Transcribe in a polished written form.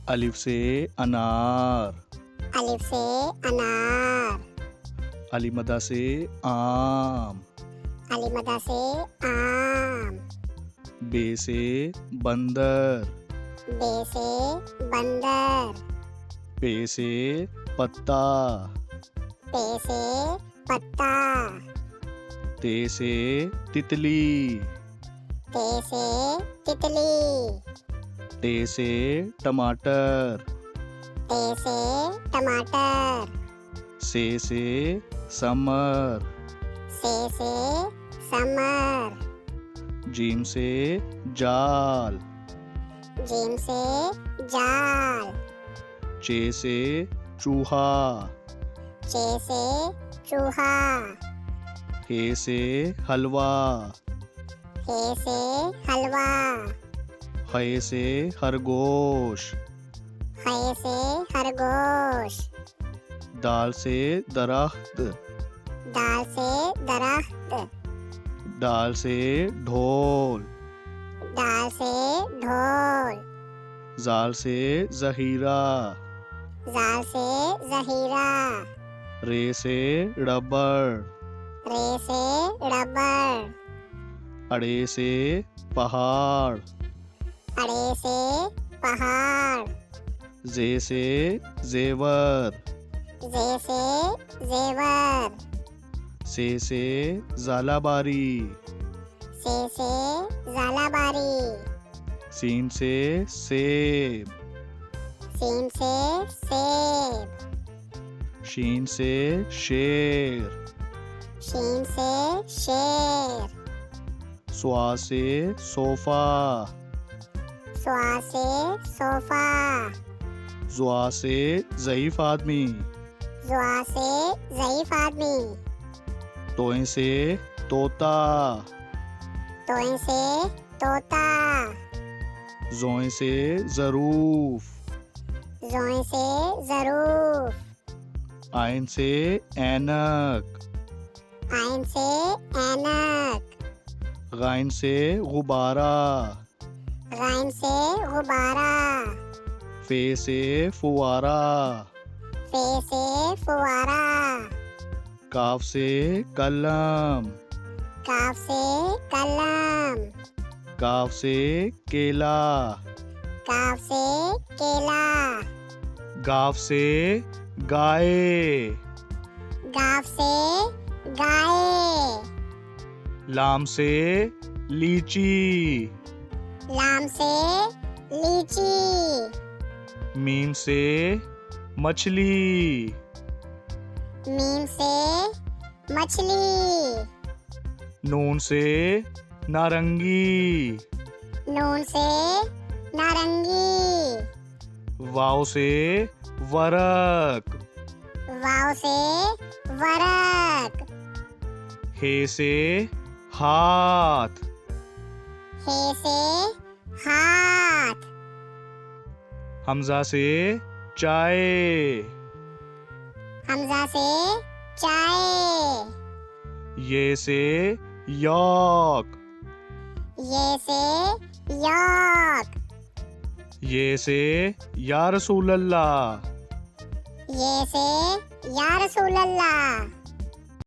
अलिफ से अनार। अलिफ से अनार। अलीमदा से आम। अलीमदा से आम। बे से बंदर। बे से बंदर। पे से पत्ता। पे से पत्ता। ते से तितली। ते से तितली। टे से टमाटर। ते से टमाटर। से समर। से समर। जीम से जाल। जीम से जाल। चे से चूहा। चे से चूहा। हे से हलवा। हे से हलवा। है से खरगोश। है से खरगोश। दाल से दरख्त। दाल से दरख्त। दाल से ढोल। दाल से ढोल। जाल से जहीरा। जाल से जहीरा। रे से रबड़। रे से रबड़। अड़े से पहाड़। अड़े से पहाड़। जे से जेवर। जे से जेवर। से जालाबारी। से जालाबारी। सीन से सेब। सीन से सेब। शीन से शेर। शीन से शेर। स्वा से सोफा। स्वा से सोफा। जुआ से ज़ईफ आदमी। जुआ से ज़ईफ आदमी। तोए से तोता। तोए से तोता। जोए से ज़रूफ। जोए से ज़रूफ। आइन से ऐनक। आइन से ऐनक। गाइन से गुब्बारा। गाइन से गुब्बारा। फे से फुवारा। फे से फुवारा। काफ से कलम। काफ से कलम। काफ से केला। काफ से केला। गाफ से गाय। गाफ से गाय। लाम से लीची। लाम से लीची। मीम से मछली। मीम से मछली। नून से नारंगी। नून से नारंगी। वाव से वरक। वाव से वरक। हे से हाथ। हे से हाथ। हमजा से चाय। हमजा से चाय। ये से यौक। ये से यौक। ये से या रसूल अल्लाह। ये से या रसूल अल्लाह।